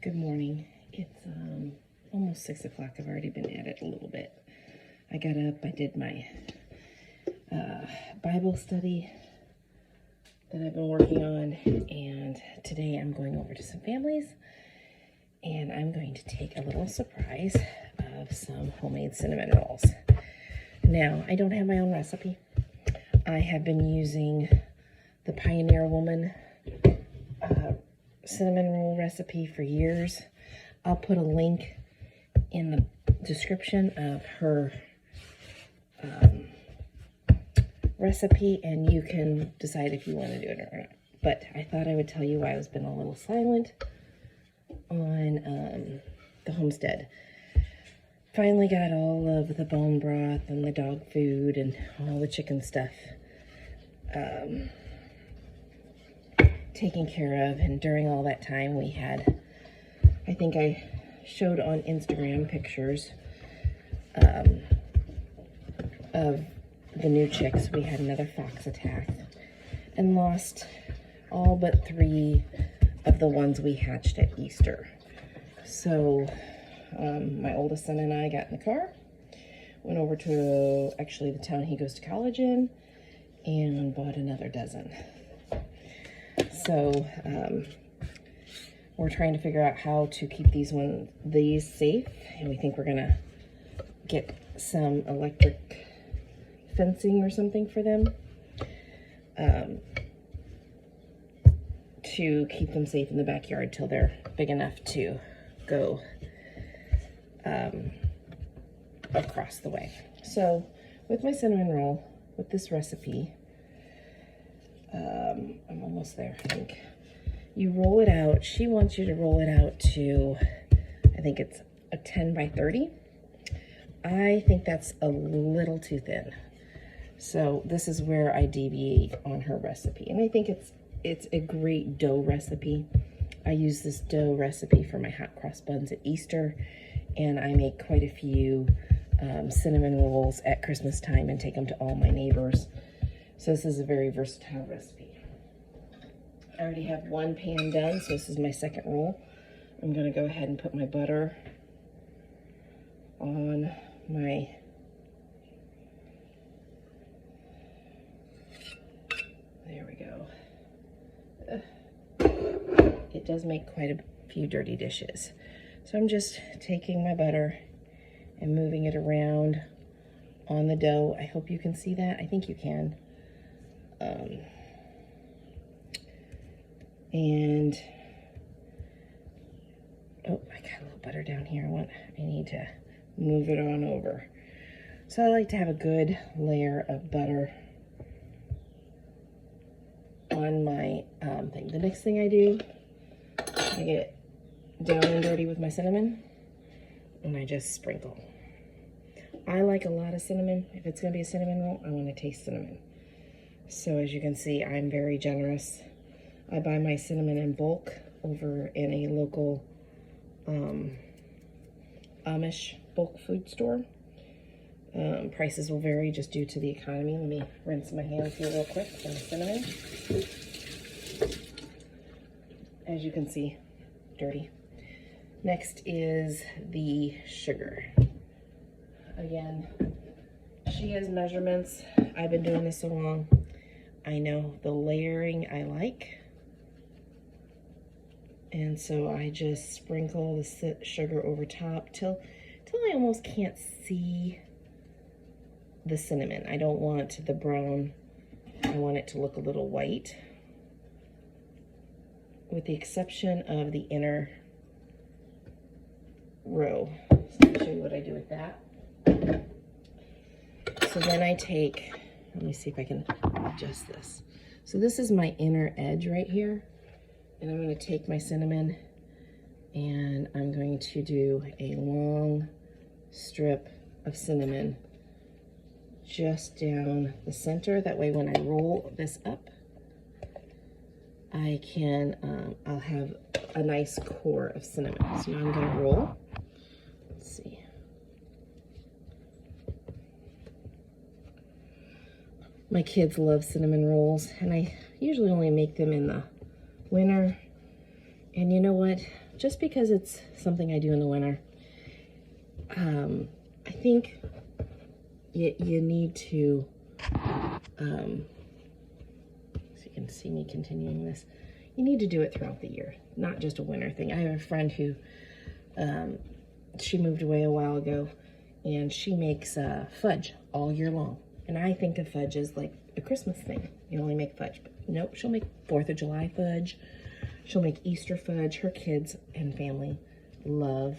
Good morning. It's almost 6 o'clock. I've already been at it a little bit. I got up, I did my Bible study that I've been working on, and today I'm going over to some families, and I'm going to take a little surprise of some homemade cinnamon rolls. Now, I don't have my own recipe. I have been using the Pioneer Woman cinnamon roll recipe for years. I'll put a link in the description of her recipe, and you can decide if you want to do it or not. But I thought I would tell you why I've been a little silent on the homestead. Finally got all of the bone broth and the dog food and all the chicken stuff taken care of, and during all that time we had, I think I showed on Instagram pictures of the new chicks. We had another fox attack and lost all but 3 of the ones we hatched at Easter. So my oldest son and I got in the car, went over to actually the town he goes to college in, and bought another dozen. So we're trying to figure out how to keep these safe, and we think we're gonna get some electric fencing or something for them to keep them safe in the backyard till they're big enough to go across the way. So with my cinnamon roll, with this recipe, I'm almost there, I think. You roll it out. She wants you to roll it out to, I think it's a 10 by 30. I think that's a little too thin. So this is where I deviate on her recipe. And I think it's a great dough recipe. I use this dough recipe for my hot cross buns at Easter, and I make quite a few cinnamon rolls at Christmas time and take them to all my neighbors. So this is a very versatile recipe. I already have one pan done, so this is my second roll. I'm gonna go ahead and put my butter on my there we go. It does make quite a few dirty dishes. So I'm just taking my butter and moving it around on the dough. I hope you can see that. I think you can. And oh, I got a little butter down here. I need to move it on over. So I like to have a good layer of butter on my thing. The next thing I do, I get down and dirty with my cinnamon, and I just sprinkle. I like a lot of cinnamon. If it's gonna be a cinnamon roll, I want to taste cinnamon. So as you can see, I'm very generous. I buy my cinnamon in bulk over in a local Amish bulk food store. Prices will vary just due to the economy. Let me rinse my hands here real quick for the cinnamon. As you can see, dirty. Next is the sugar. Again, she has measurements. I've been doing this so long. I know the layering I like. And so I just sprinkle the sugar over top till I almost can't see the cinnamon. I don't want the brown. I want it to look a little white, with the exception of the inner row. So I'll show you what I do with that. So then I take, let me see if I can adjust this. So this is my inner edge right here. And I'm going to take my cinnamon, and I'm going to do a long strip of cinnamon just down the center. That way when I roll this up, I can, I'll have a nice core of cinnamon. So now I'm going to roll. Let's see. My kids love cinnamon rolls, and I usually only make them in the winter. And you know what? just because it's something I do in the winter. I think you need to, so you can see me continuing this, you need to do it throughout the year, not just a winter thing. I have a friend who, she moved away a while ago, and she makes fudge all year long. And I think of fudge as like a Christmas thing. You only make fudge. But nope, she'll make 4th of July fudge. She'll make Easter fudge. Her kids and family love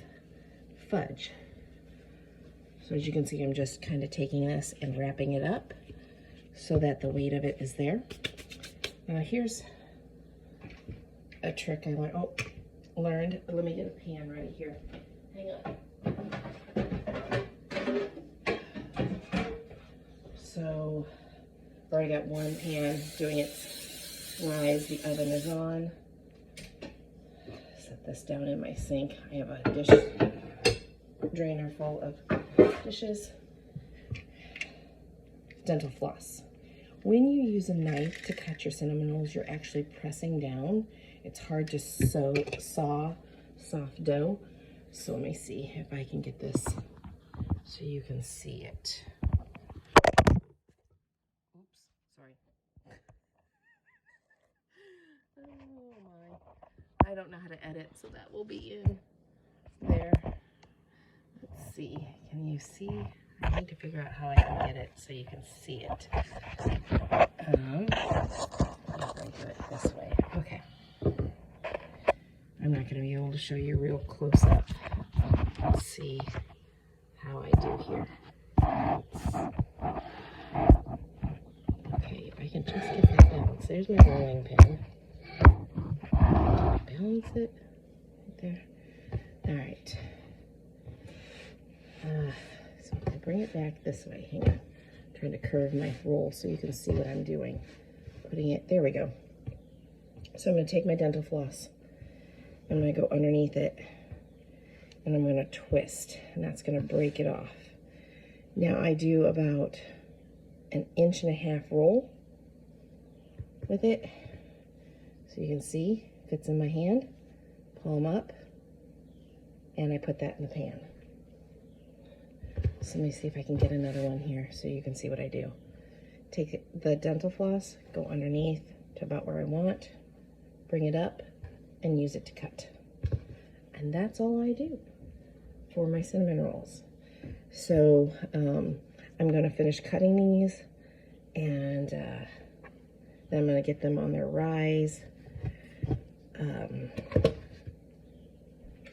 fudge. So as you can see, I'm just kind of taking this and wrapping it up so that the weight of it is there. Now here's a trick I learned. Let me get a pan ready here. Hang on. So I've already got one pan doing its rise. The oven is on. Set this down in my sink. I have a dish drainer full of dishes. Dental floss. When you use a knife to cut your cinnamon rolls, you're actually pressing down. It's hard to saw soft dough. So let me see if I can get this so you can see it. Oops, sorry. Oh my. I don't know how to edit, so that will be in there. Let's see. Can you see? I need to figure out how I can get it so you can see it. I'm going to do it this way. Okay. I'm not going to be able to show you real close up. Let's see how I do here. Okay, if I can just get that balance. There's my rolling pin. Balance it right there. All right. So if I bring it back this way, hang on. I'm trying to curve my roll so you can see what I'm doing. Putting it, there we go. So I'm going to take my dental floss. I'm going to go underneath it, and I'm going to twist, and that's going to break it off. Now I do about 1.5 inch roll with it, so you can see fits in my hand. Pull them up, and I put that in the pan. So let me see if I can get another one here so you can see what I do. Take the dental floss, go underneath to about where I want, bring it up, and use it to cut. And that's all I do for my cinnamon rolls. So I'm going to finish cutting these, and then I'm going to get them on their rise.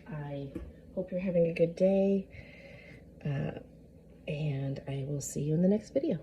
I hope you're having a good day, and I will see you in the next video.